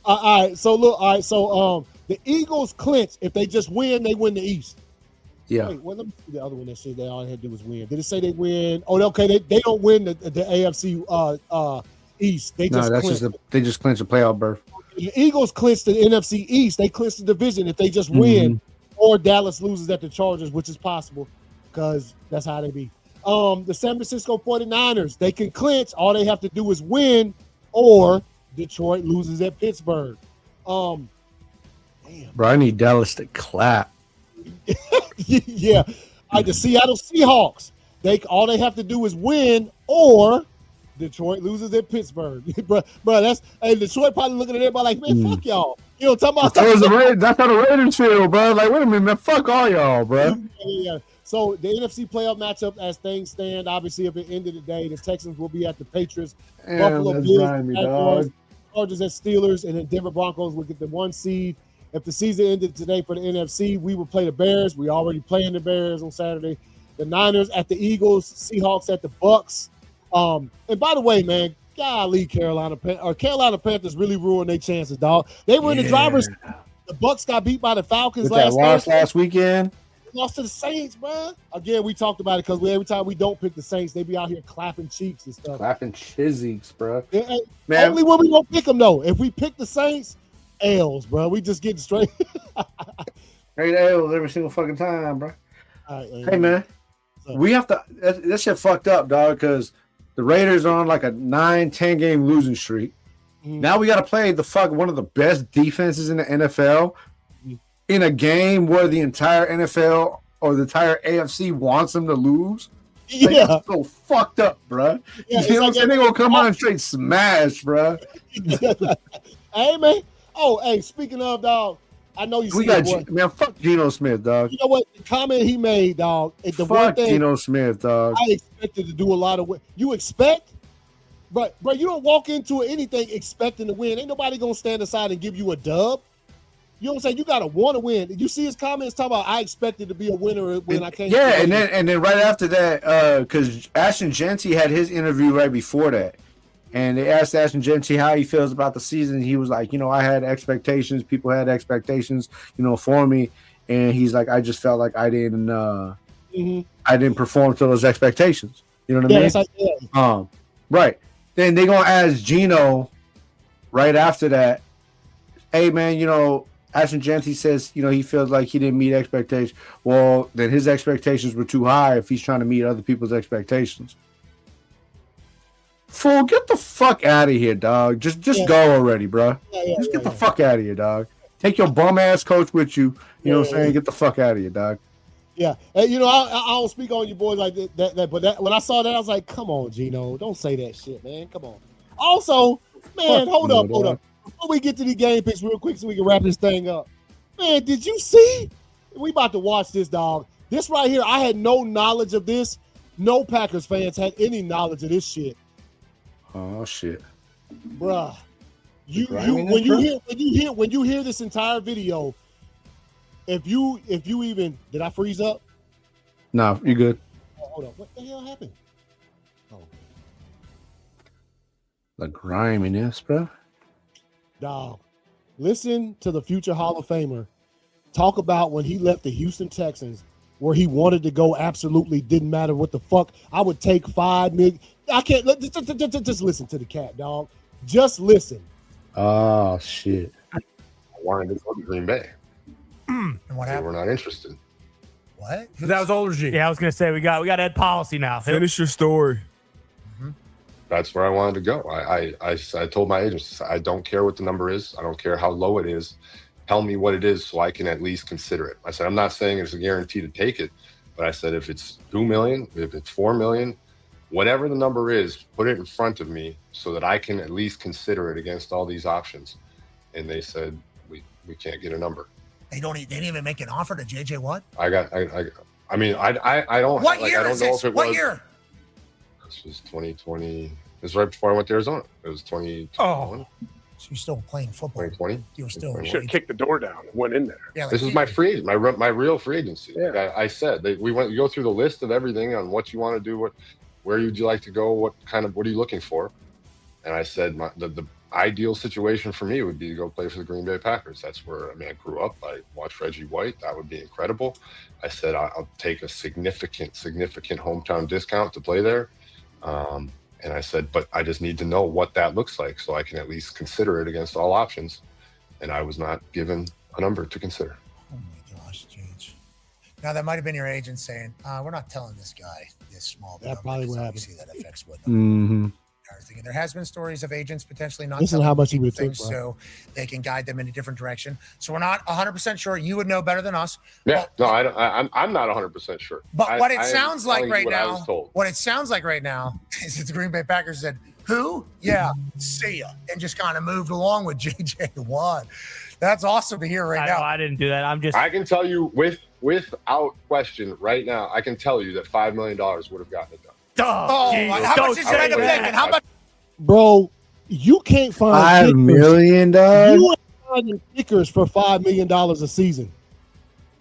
All right, so the Eagles clinch if they just win, they win the East. Yeah. Wait, let me see the other one that said they all they had to do was win. Did it say they win? Oh, okay, they don't win the AFC East. They just clinch a playoff berth. The Eagles clinch the NFC East. They clinch the division if they just win, or Dallas loses at the Chargers, which is possible because that's how they be. The San Francisco 49ers, they can clinch. All they have to do is win, or Detroit loses at Pittsburgh. Damn. Bro, I need Dallas to clap. Yeah. The Seattle Seahawks, all they have to do is win, or Detroit loses at Pittsburgh. bro, Detroit probably looking at everybody like, man, fuck y'all. Talking about that's how the Raiders feel, bro. Like, wait a minute, man, fuck all y'all, bro. Yeah. So the NFC playoff matchup as things stand, obviously, at the end of the day, the Texans will be at the Patriots, Buffalo Bills, Chargers at Steelers, and then Denver Broncos will get the 1 seed. If the season ended today for the NFC, we will play the Bears. We already playing the Bears on Saturday. The Niners at the Eagles, Seahawks at the Bucks. And by the way, man, golly, Carolina Panthers really ruined their chances, dog. They were in the driver's. The Bucks got beat by the Falcons last weekend. Lost to the Saints, bro. Again, we talked about it because every time we don't pick the Saints, they be out here clapping cheeks and stuff. Clapping chizzies, bro. Man. Only when we don't pick them, though. If we pick the Saints, L's, bro. We just getting straight. Straight L's every single fucking time, bro. Right, hey, man. We have to. That shit fucked up, dog, because the Raiders are on like a 9-10 game losing streak. Now we got to play one of the best defenses in the NFL in a game where the entire NFL or the entire AFC wants them to lose. Yeah. That's so fucked up, bro. Yeah, you know what I'm saying? They're going to come on and straight smash, bro. Hey, man. Oh, hey, speaking of, dog, I know you see that. Man, fuck Geno Smith, dog. You know what? The comment he made, dog. Fuck Geno Smith, dog. I expected to do a lot of you expect, but you don't walk into anything expecting to win. Ain't nobody going to stand aside and give you a dub. You know what I'm saying? You gotta want to win. Did you see his comments talking about I expected to be a winner when I came? Yeah, and then right after that, because Ashton Genty had his interview right before that, and they asked Ashton Genty how he feels about the season. He was like, I had expectations. People had expectations, for me, and he's like, I just felt like I didn't perform to those expectations. You know what I mean? Like, yeah. Right. Then they gonna ask Gino right after that, hey man, Ashton Genty says, he feels like he didn't meet expectations. Well, then his expectations were too high if he's trying to meet other people's expectations. Fool, get the fuck out of here, dog. Just go already, bro. Just get the fuck out of here, dog. Take your bum ass coach with you. You know what I'm saying? Get the fuck out of here, dog. Yeah, and I don't speak on you boys like that, but when I saw that, I was like, come on, Gino, don't say that shit, man. Come on. Also, man, hold up. Before we get to the game picks real quick so we can wrap this thing up. Man, did you see? We about to watch this, dog. This right here, I had no knowledge of this. No Packers fans had any knowledge of this shit. Oh shit. Bruh. When you hear this entire video, if you even did I freeze up? No, you good. Oh, hold up. What the hell happened? Oh. The griminess, bro. Dog. Listen to the future Hall of Famer talk about when he left the Houston Texans, where he wanted to go, absolutely didn't matter what the fuck. I would take $5 million. I can't just listen to the cat, dog. Just listen. Oh shit. I wanted to go to Green Bay. And what happened? We're not interested. What? That was old regime. Yeah, I was gonna say we got Ed policy now. Finish your story. That's where I wanted to go. I told my agents, I don't care what the number is. I don't care how low it is. Tell me what it is so I can at least consider it. I said, I'm not saying it's a guarantee to take it, but I said, if it's $2 million, if it's $4 million, whatever the number is, put it in front of me so that I can at least consider it against all these options. And they said, we can't get a number. They didn't even make an offer to JJ Watt? I don't. What year I don't is know this? if it What was. year? This was 2020. This was right before I went to Arizona. It was 2021. So you're still playing football. 2020. You were still. You should have kicked the door down and went in there. Yeah, like This is my real free agency. Yeah. Like I said, we go through the list of everything on what you want to do, where would you like to go, what are you looking for, and I said the ideal situation for me would be to go play for the Green Bay Packers. That's where I grew up. I watched Reggie White. That would be incredible. I said I'll take a significant hometown discount to play there. And I said, but I just need to know what that looks like so I can at least consider it against all options. And I was not given a number to consider. Oh my gosh, Gage. Now that might have been your agent saying, we're not telling this guy this small. That probably what happened. That affects what everything. And there has been stories of agents potentially not This is how much he would things take, bro. so they can guide them in a different direction. So we're not 100% sure. You would know better than us. Yeah, no, I don't. I'm not 100% sure. But what it sounds like right what I now, was told. what it sounds like right now is that the Green Bay Packers said, "Who? Yeah, see ya," and just kind of moved along with JJ Watt. That's awesome to hear right now. I didn't do that. I can tell you without question right now. I can tell you that $5 million would have gotten it done. How much did you end up taking? How much? Bro, you can't find $5 million. You ain't finding kickers for $5 million a season.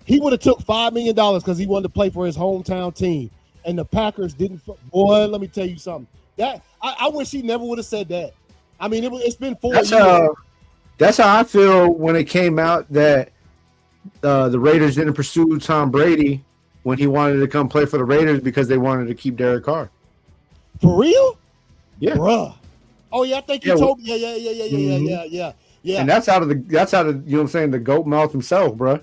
He would have took $5 million because he wanted to play for his hometown team, and the Packers didn't. Boy, let me tell you something. That I wish he never would have said that. I mean, it's been 4 years. That's how I feel when it came out that the Raiders didn't pursue Tom Brady when he wanted to come play for the Raiders because they wanted to keep Derek Carr. For real? Yeah. Bruh. Oh yeah, I think you told me. Yeah. And that's out of you know what I'm saying, the goat mouth himself, bro.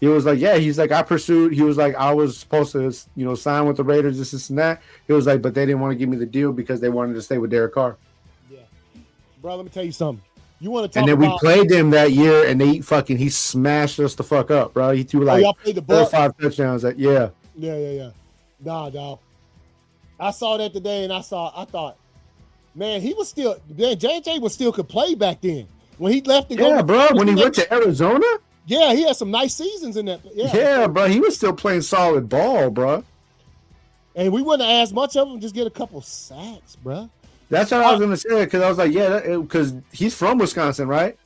He was like, yeah, he's like, I pursued. He was like, I was supposed to, sign with the Raiders, this and that. He was like, but they didn't want to give me the deal because they wanted to stay with Derek Carr. Yeah, bro. Let me tell you something. You want to talk? And then about, we played them that year, and he smashed us the fuck up, bro. He threw like 5 touchdowns. Yeah. Nah, dog. I saw that today, and I thought, man, JJ was still could play back then when he left. When he went to Arizona. Yeah, he had some nice seasons in that. Yeah, bro, he was still playing solid ball, bro. And we wouldn't have asked much of him, just get a couple sacks, bro. That's what I was gonna say, because I was like, because he's from Wisconsin, right?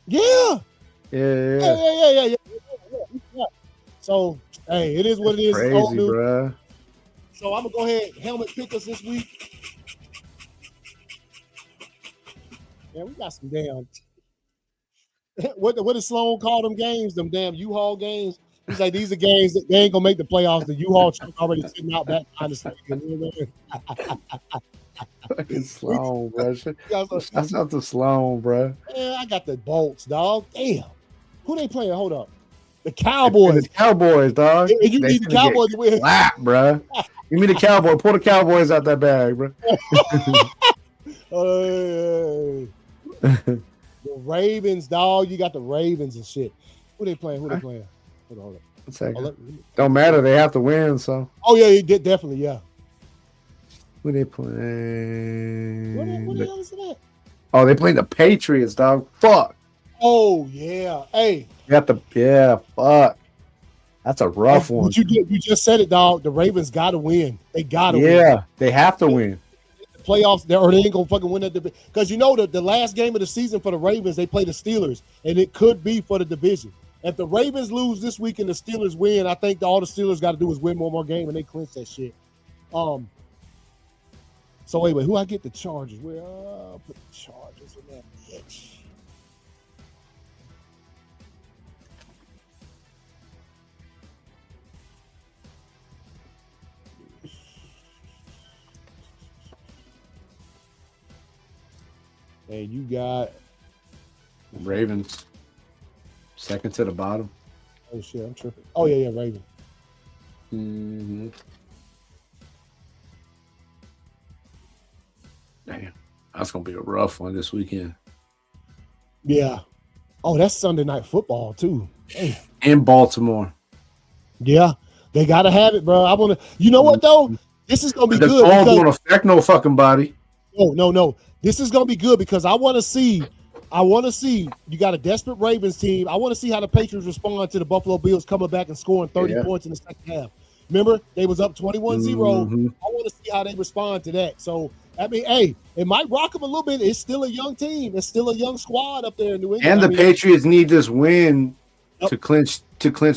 Yeah. Yeah. Yeah. So, hey, it is what it is. It's old Crazy, news. bro. So I'm gonna go ahead. Helmet pick us this week. Yeah, we got some damn. What does Sloan call them games? Them damn U-Haul games. He's like, these are games that they ain't gonna make the playoffs. The U-Haul truck already sitting out back behind the stadium. Fucking Sloan, bro. Yeah, That's not the Sloan, bro. I got the Bolts, dog. Damn. Who they playing? Hold up. The The Cowboys. Cowboys, dog. And you They need the finna get Cowboys to win. clapped, bro. Give me the Cowboy. Pull the Cowboys out that bag, bro. The Ravens, dog. You got the Ravens and shit. Who they playing? Hold up. One second. Don't matter. They have to win, so. Oh, yeah, he did definitely, yeah. Who they playing? What the hell is that? Oh, they playing the Patriots, dog. Fuck. Oh, yeah. Hey. Fuck. That's a rough one. What you did, you just said it, dog. The Ravens got to win. They got to win. Yeah, they have to win. The playoffs, or they ain't going to fucking win that division. Because you know the last game of the season for the Ravens, they play the Steelers, and it could be for the division. If the Ravens lose this week and the Steelers win, I think all the Steelers got to do is win one more game, and they clinch that shit. So anyway, who I get the Chargers? Where put the Chargers in that bitch. And you got Ravens. Second to the bottom. oh shit, I'm tripping. Oh yeah, Ravens. Mm-hmm. Damn, that's gonna be a rough one this weekend. Yeah. Oh, that's Sunday night football too. Damn. In Baltimore. Yeah, they gotta have it, bro. I wanna. You know what though? This is gonna be The good. ball Because, won't affect no fucking body. no. This is gonna be good because I want to see. You got a desperate Ravens team. I want to see how the Patriots respond to the Buffalo Bills coming back and scoring 30 points in the second half. Remember, they was up 21-0. Mm-hmm. I want to see how they respond to that. So, I mean, hey, it might rock them a little bit. It's still a young team. It's still a young squad up there in New England. And the Patriots need this win Yep. to clinch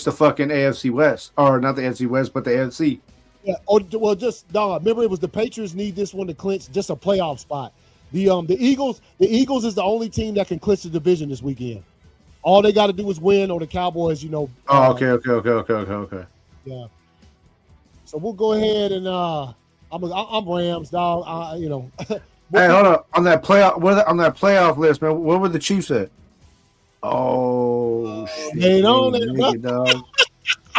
the fucking AFC West. Or not the AFC West, but the AFC. Yeah. Or well, just remember, it was the Patriots need this one to clinch just a playoff spot. The Eagles is the only team that can clinch the division this weekend. All they got to do is win, or the Cowboys, Oh, okay. Yeah. So we'll go ahead and I'm Rams, dog. Hey, hold up. On that playoff list, man, where were the Chiefs at? Oh, shit. They don't make it, dog.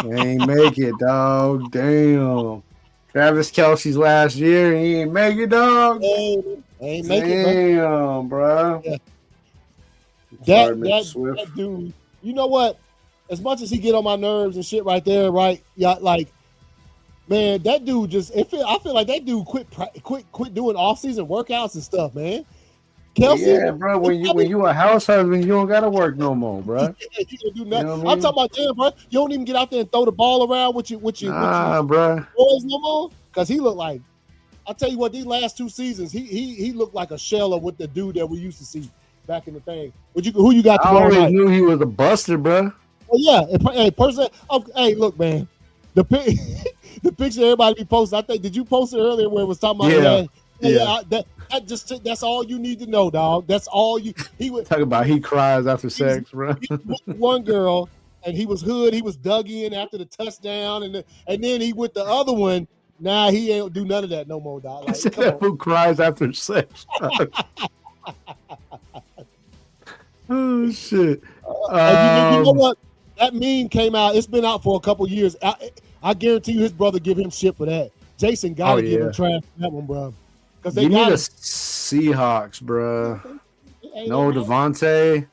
They ain't make it, dog. Damn. Travis Kelce's last year, he ain't make it, dog. Ain't make it, Damn, bro. Yeah. That dude. You know what? As much as he get on my nerves and shit right there, right? Yeah, like, man, that dude just. I feel like that dude quit doing off-season workouts and stuff, man. Kelsey, yeah, bro. When you a house husband, you don't gotta work no more, bro. You don't do nothing. You know what I mean? I'm talking about damn, bro. You don't even get out there and throw the ball around with your bro. boys no more. Because he looked like, I'll tell you what, these last 2 seasons, he looked like a shell of what the dude that we used to see back in the thing. Who you got I tomorrow always night? knew he was a buster, bro. Oh yeah, hey, look, man, the picture everybody be posting. I think did you post it earlier where it was talking about that's all you need to know, dog. That's all you. He would talk about. He cries after sex, bro. He was with one girl, and he was hood. He was dug in after the touchdown, and then he with the other one. Nah, he ain't do none of that no more, dog. Like, who cries after sex? Oh shit! You know what? That meme came out. It's been out for a couple years. I guarantee you, his brother give him shit for that. Jason got to give him trash for that one, bro. Because they got the Seahawks, bro. No Devontae.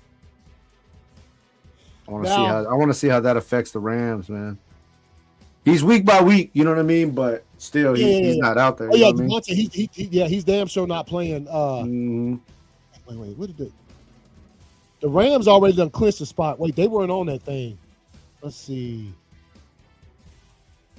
I want to see how that affects the Rams, man. He's week by week, you know what I mean? But still, he's not out there. Oh yeah, Devontae, he's damn sure not playing. Wait, what did the Rams already done clinched the spot? Wait, they weren't on that thing. Let's see.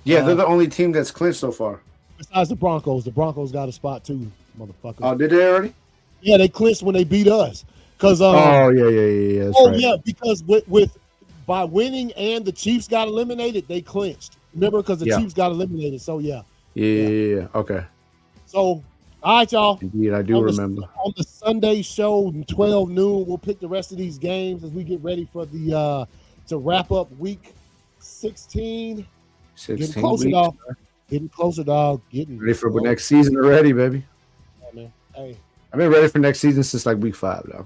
Yeah, they're the only team that's clinched so far. Besides the Broncos got a spot too, motherfucker. Oh, did they already? Yeah, they clinched when they beat us. Because yeah. That's right. yeah, because with by winning and the Chiefs got eliminated, they clinched. Remember, because the Chiefs got eliminated. So yeah. Yeah. Okay. So all right, y'all. Indeed, I do remember. On the Sunday show, 12 noon, we'll pick the rest of these games as we get ready for the to wrap up week 16. 16 Getting closer, weeks, dog. Getting closer, dog. Getting ready for next season already, baby. Yeah, man. Hey. I've been ready for next season since like week 5, though.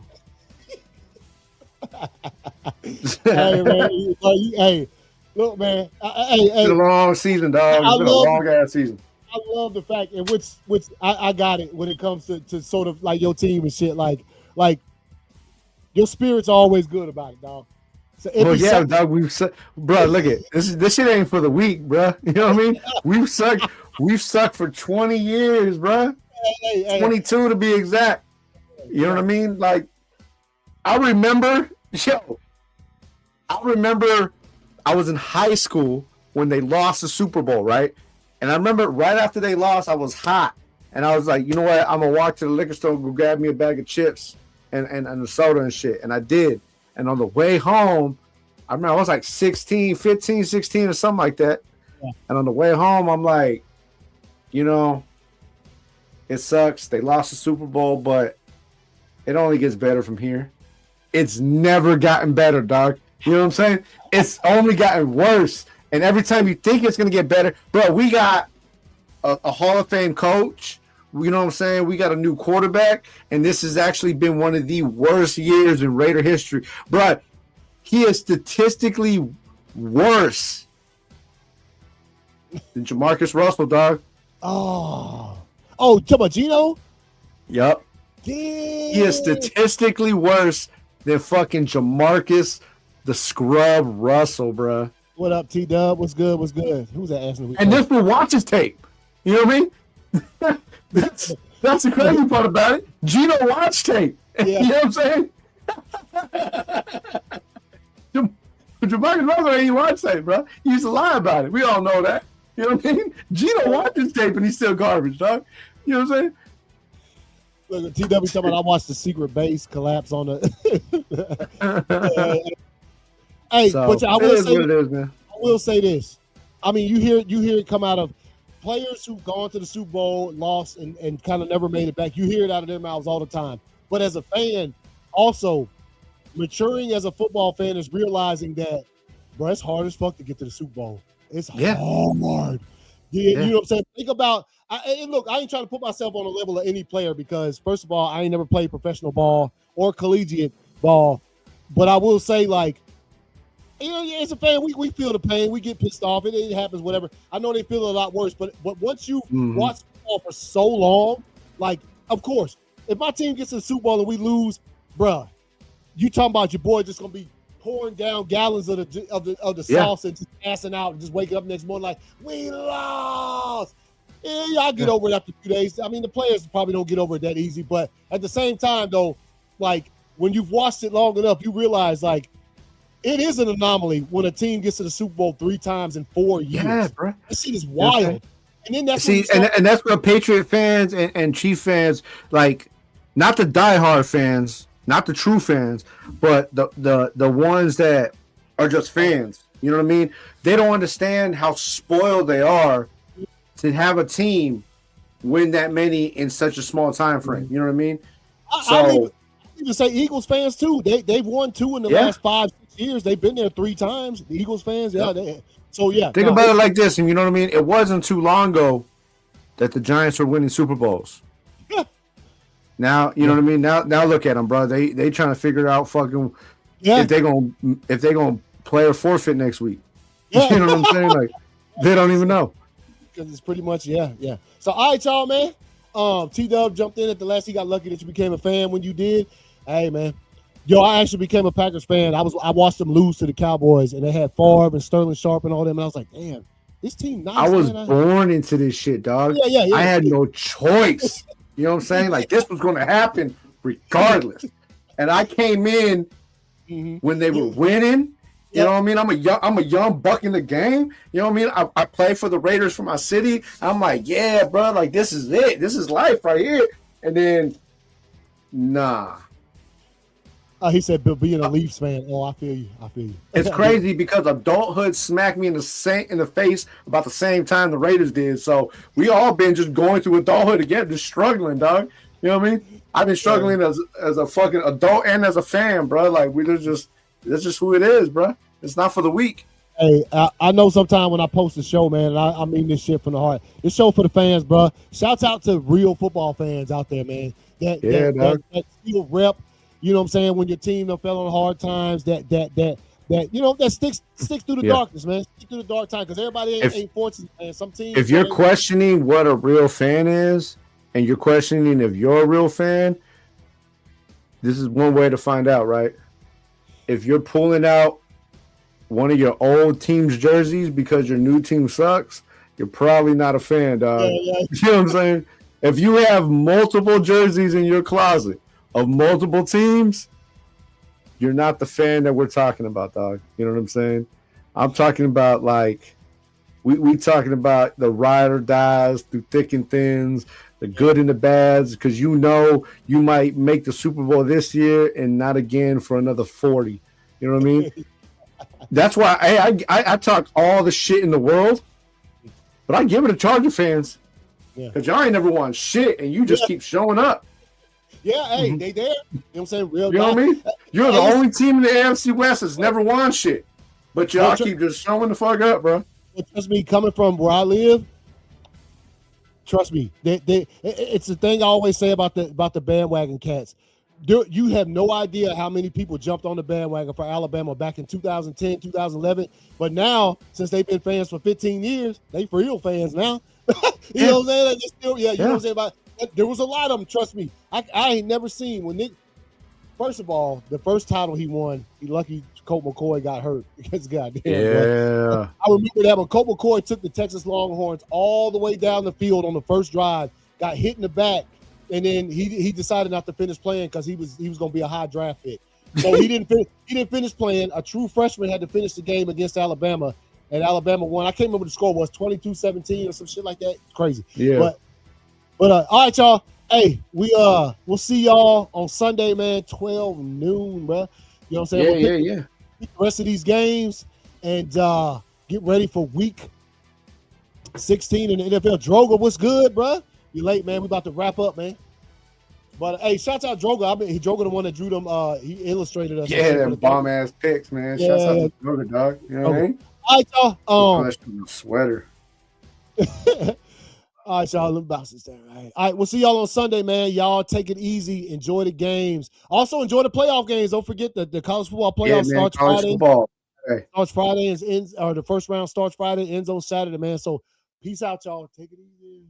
Hey, man. Hey, look, man. It's been a long season, dog. It's been a long ass season. I love the fact, and which I got it when it comes to sort of like your team and shit. Like your spirit's always good about it, dog. So yeah, dog. Bro. Look at this shit ain't for the weak, bro. You know what I mean? We've sucked for 20 years, bro. 22 to be exact. You know what I mean? Like, I remember I was in high school when they lost the Super Bowl, right? And I remember right after they lost, I was hot. And I was like, you know what? I'm going to walk to the liquor store and go grab me a bag of chips and a soda and shit. And I did. And on the way home, I remember I was like 15, 16 or something like that. Yeah. And on the way home, I'm like, you know, it sucks. They lost the Super Bowl, but it only gets better from here. It's never gotten better, dog. You know what I'm saying? It's only gotten worse. And every time you think it's going to get better, bro, we got a Hall of Fame coach. You know what I'm saying? We got a new quarterback. And this has actually been one of the worst years in Raider history. Bro, he is statistically worse than Jamarcus Russell, dog. Oh, talking about Gino? Yep. Damn. He is statistically worse than fucking Jamarcus the Scrub Russell, bro. What up, T-Dub? What's good? What's good? Who's that asking? And this will watch his tape. You know what I mean? That's the crazy part about it. Gino watch tape. Yeah. You know what I'm saying? Jamarcus Russell ain't watch tape, bro. He used to lie about it. We all know that. You know what I mean? Gino watches tape and he's still garbage, dog. You know what I'm saying? Look, TW talking about I watched the secret base collapse on the. Hey, so, but I will say this. I mean, you hear it come out of players who've gone to the Super Bowl, lost, and kind of never made it back. You hear it out of their mouths all the time. But as a fan, also maturing as a football fan is realizing that, bro, it's hard as fuck to get to the Super Bowl. It's hard. You know what I'm saying? Think about. And look, I ain't trying to put myself on the level of any player because, first of all, I ain't never played professional ball or collegiate ball. But I will say, like, you know, as a fan, we feel the pain. We get pissed off. It happens, whatever. I know they feel a lot worse. But once you watch football for so long, like, of course, if my team gets to the Super Bowl and we lose, bruh, you talking about your boy just going to be pouring down gallons of the sauce and just passing out and just waking up next morning like, we lost. Yeah, y'all get over it after a few days. I mean, the players probably don't get over it that easy, but at the same time, though, like when you've watched it long enough, you realize like it is an anomaly when a team gets to the Super Bowl 3 times in 4 years. Yeah, bro. That shit is wild. Okay. And then that's and that's what Patriot fans and Chief fans like, not the diehard fans, not the true fans, but the ones that are just fans. You know what I mean? They don't understand how spoiled they are to have a team win that many in such a small time frame. You know what I mean? I even say Eagles fans too. They've won 2 in the last 5-6 years. They've been there 3 times. The Eagles fans, Think about it like this, and you know what I mean? It wasn't too long ago that the Giants were winning Super Bowls. Yeah. Now, you know what I mean? Now look at them, bro. They trying to figure out fucking if they gonna play or forfeit next week. Yeah. You know what I'm saying? Like they don't even know. Because it's pretty much, yeah. So, all right, y'all, man. T-Dub jumped in at the last. He got lucky that you became a fan when you did. Hey, man. Yo, I actually became a Packers fan. I watched them lose to the Cowboys, and they had Favre and Sterling Sharp and all them. And I was like, damn, this team nice. I was born into this shit, dog. Yeah. I had no choice. You know what I'm saying? Like, this was going to happen regardless. And I came in when they were winning. You know what I mean? I'm a young buck in the game. You know what I mean? I play for the Raiders for my city. I'm like, yeah, bro, like this is it. This is life right here. And then, nah. He said, "But being a Leafs fan, oh, I feel you. I feel you." It's crazy because adulthood smacked me in the face about the same time the Raiders did. So we all been just going through adulthood again, just struggling, dog. You know what I mean? I've been struggling as a fucking adult and as a fan, bro. Like that's just who it is, bro. It's not for the weak. Hey, I know sometimes when I post a show, man, and I mean this shit from the heart. This show for the fans, bro. Shouts out to real football fans out there, man. That still rep. You know what I'm saying? When your team done fell on hard times, that you know that sticks through the darkness, man. Stick through the dark time because everybody ain't fortunate, man. Some teams. If you're questioning what a real fan is, and you're questioning if you're a real fan, this is one way to find out, right? If you're pulling out one of your old team's jerseys because your new team sucks, you're probably not a fan, dog. You know what I'm saying? If you have multiple jerseys in your closet of multiple teams, you're not the fan that we're talking about, dog. You know what I'm saying? I'm talking about like we talking about the ride or dies through thick and thins, the good and the bads, because you know you might make the Super Bowl this year and not again for another 40. You know what I mean? That's why I talk all the shit in the world, but I give it to Charger fans because y'all ain't never won shit and you just keep showing up. Yeah, hey, they there. You know what I'm saying? Real you know what I mean? You're the only team in the AFC West that's never won shit, but y'all keep just showing the fuck up, bro. Trust me, coming from where I live, trust me, it's the thing I always say about the bandwagon cats. You have no idea how many people jumped on the bandwagon for Alabama back in 2010, 2011. But now, since they've been fans for 15 years, they for real fans now. You know what I'm saying? They still, you know what I'm saying? About, there was a lot of them, trust me. I ain't never seen when Nick, first of all, the first title he won, he lucky Colt McCoy got hurt. Because goddamn. Yeah. I remember that when Colt McCoy took the Texas Longhorns all the way down the field on the first drive, got hit in the back. And then he decided not to finish playing because he was going to be a high draft pick. So he didn't finish playing. A true freshman had to finish the game against Alabama, and Alabama won. I can't remember the score was 22-17 or some shit like that. Crazy. Yeah. But all right, y'all. Hey, we'll see y'all on Sunday, man. 12 noon, bro. You know what I'm saying? Yeah. The rest of these games and get ready for week 16 in the NFL. Droga, what's good, bro? You late, man. We about to wrap up, man. But hey, shouts out Droga. Droga the one that drew them. He illustrated us. Yeah, them bomb ass picks, man. Shouts out to Droga, dog. You know what I mean? All right, y'all. Sweater. All right, y'all. Let me bounce this down. All right, we'll see y'all on Sunday, man. Y'all take it easy. Enjoy the games. Also, enjoy the playoff games. Don't forget that the college football playoff starts Friday. Football. Hey. Starts Friday or the first round starts Friday, ends on Saturday, man. So peace out, y'all. Take it easy.